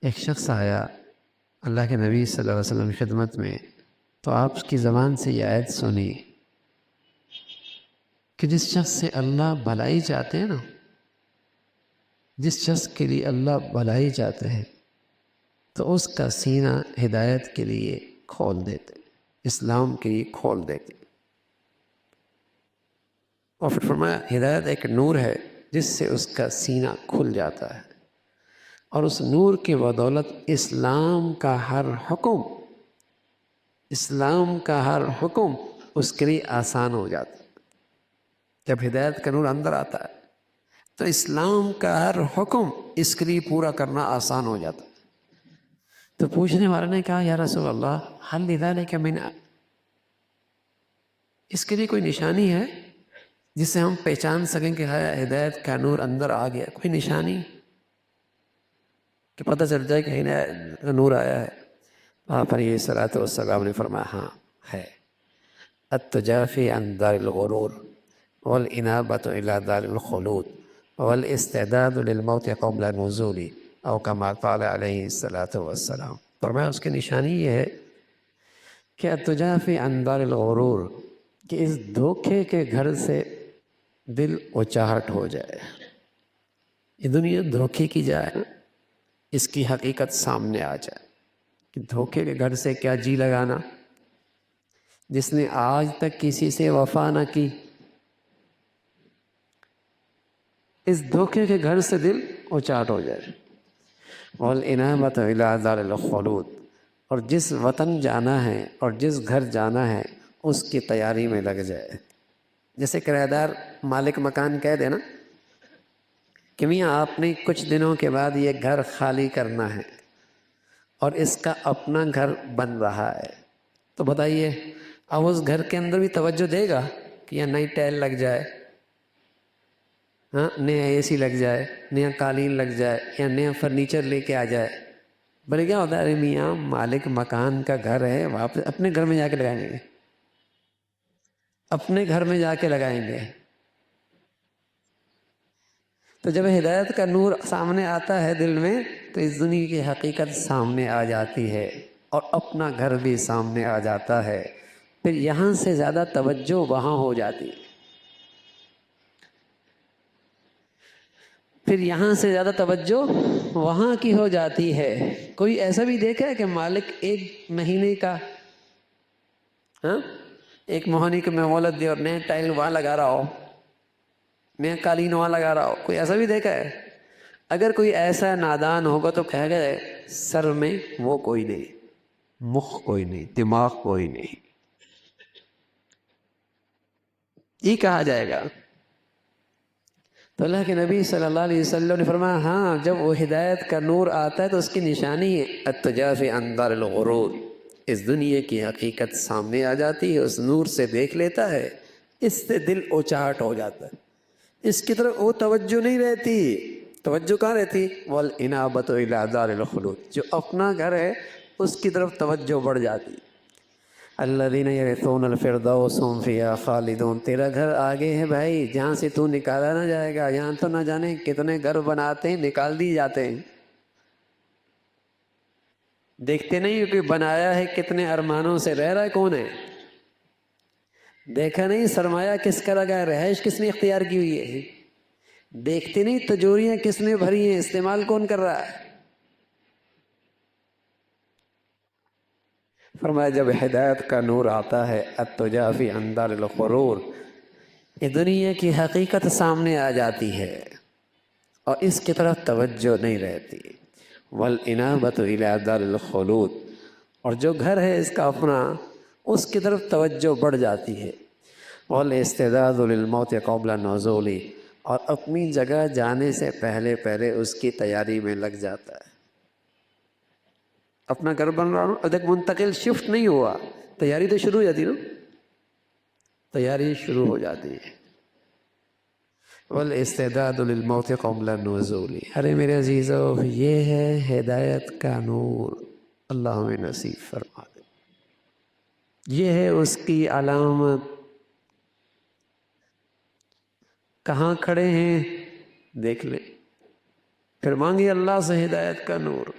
ایک شخص آیا اللہ کے نبی صلی اللہ علیہ وسلم کی خدمت میں، تو آپ کی زبان سے یہ آیت سنی کہ جس شخص سے اللہ بھلائی چاہتے ہیں نا، جس شخص کے لیے اللہ بھلائی چاہتے ہیں تو اس کا سینہ ہدایت کے لیے کھول دیتے، اسلام کے لیے کھول دیتے۔ اور پھر فرمایا ہدایت ایک نور ہے جس سے اس کا سینہ کھل جاتا ہے، اور اس نور کی بدولت اسلام کا ہر حکم، اسلام کا ہر حکم اس کے لیے آسان ہو جاتا ہے۔ جب ہدایت کا نور اندر آتا ہے تو اسلام کا ہر حکم اس کے لیے پورا کرنا آسان ہو جاتا ہے۔ تو پوچھنے والے نے کہا یا رسول اللہ حل لذالک من، اس کے لیے کوئی نشانی ہے جس سے ہم پہچان سکیں کہ ہدایت کا نور اندر آ گیا؟ کوئی نشانی کہ پتہ چل جائے کہ ہدایت کا نور آیا ہے؟ آپ علیہ الصلوۃ والسلام نے فرمایا ہاں ہے، التجافی عن دار الغرور والانابۃ الی دار الخلود والاستعداد للموت قبل نزول، او کما قال علیہ الصلوۃ والسلام۔ فرمایا اس کی نشانی یہ ہے کہ التجافی عن دار الغرور، کہ اس دھوکے کے گھر سے دل اچاہٹ ہو جائے۔ یہ دنیا دھوکے کی جائے، اس کی حقیقت سامنے آ جائے کہ دھوکے کے گھر سے کیا جی لگانا، جس نے آج تک کسی سے وفا نہ کی، اس دھوکے کے گھر سے دل اچاٹ ہو جائے۔ والانابۃ الی دار الخلود، اور جس وطن جانا ہے اور جس گھر جانا ہے اس کی تیاری میں لگ جائے۔ جیسے کرایہ دار مالک مکان کہہ دے نا کہ میاں آپ نے کچھ دنوں کے بعد یہ گھر خالی کرنا ہے اور اس کا اپنا گھر بن رہا ہے، تو بتائیے اب اس گھر کے اندر بھی توجہ دے گا کہ یا نئی ٹائل لگ جائے، ہاں نیا اے سی لگ جائے، نیا قالین لگ جائے، یا نیا فرنیچر لے کے آ جائے؟ بلکہ کیا ہوتا ہے، ارے میاں مالک مکان کا گھر ہے، واپس اپنے گھر میں جا کے لگائیں گے، اپنے گھر میں جا کے لگائیں گے۔ تو جب ہدایت کا نور سامنے آتا ہے دل میں تو اس دنیا کی حقیقت سامنے آ جاتی ہے اور اپنا گھر بھی سامنے آ جاتا ہے۔ پھر یہاں سے زیادہ توجہ وہاں ہو جاتی ہے، پھر یہاں سے زیادہ توجہ وہاں کی ہو جاتی ہے۔ کوئی ایسا بھی دیکھا ہے کہ مالک ایک مہینے کا، ہاں ایک مہینے کو میں مہلت دے اور نیا ٹائل وہاں لگا رہا ہو، نیا قالین وہاں لگا رہا ہو؟ کوئی ایسا بھی دیکھا ہے؟ اگر کوئی ایسا نادان ہوگا تو کہے گا سر میں وہ کوئی نہیں، مخ کوئی نہیں، دماغ کوئی نہیں، یہ کہا جائے گا۔ تو اللہ کے نبی صلی اللہ علیہ وسلم نے فرمایا ہاں جب وہ ہدایت کا نور آتا ہے تو اس کی نشانی ہے التجافی عن دار الغرور، اس دنیا کی حقیقت سامنے آ جاتی ہے، اس نور سے دیکھ لیتا ہے، اس سے دل اچاٹ ہو جاتا ہے، اس کی طرف وہ توجہ نہیں رہتی۔ توجہ کہاں رہتی؟ والانابۃ الی دار الخلود، جو اپنا گھر ہے اس کی طرف توجہ بڑھ جاتی۔ الذین یرثون الفردوس هم فیہا خالدون، تیرا گھر آگے ہے بھائی، جہاں سے تو نکالا نہ جائے گا، یہاں تو نہ جانے کتنے گھر بناتے ہیں نکال دی جاتے ہیں، دیکھتے نہیں کہ بنایا ہے کتنے ارمانوں سے، رہ رہا ہے کون ہے؟ دیکھا نہیں سرمایہ کس کا لگا ہے، رہائش کس نے اختیار کی ہوئی ہے؟ دیکھتے نہیں تجوریاں کس نے بھری ہیں، استعمال کون کر رہا ہے؟ فرمایا جب ہدایت کا نور آتا ہے التجافی عن دار الغرور، یہ دنیا کی حقیقت سامنے آ جاتی ہے اور اس کی طرف توجہ نہیں رہتی۔ والانابۃ الی دار الخلود، اور جو گھر ہے اس کا اپنا، اس کی طرف توجہ بڑھ جاتی ہے۔ والاستعداد للموت قبل نزول، اور اپنی جگہ جانے سے پہلے پہلے اس کی تیاری میں لگ جاتا ہے۔ اپنا گھر بن رہا ہوں، ادھر منتقل شفٹ نہیں ہوا، تیاری تو شروع ہو جاتی نا، تیاری شروع ہو جاتی ہے۔ والاستعداد للموت قبل النزول، ارے میرے عزیزو یہ ہے ہدایت کا نور، اللہ ہمیں نصیب فرما دے، یہ ہے اس کی علامت۔ کہاں کھڑے ہیں دیکھ لیں، پھر مانگے اللہ سے ہدایت کا نور۔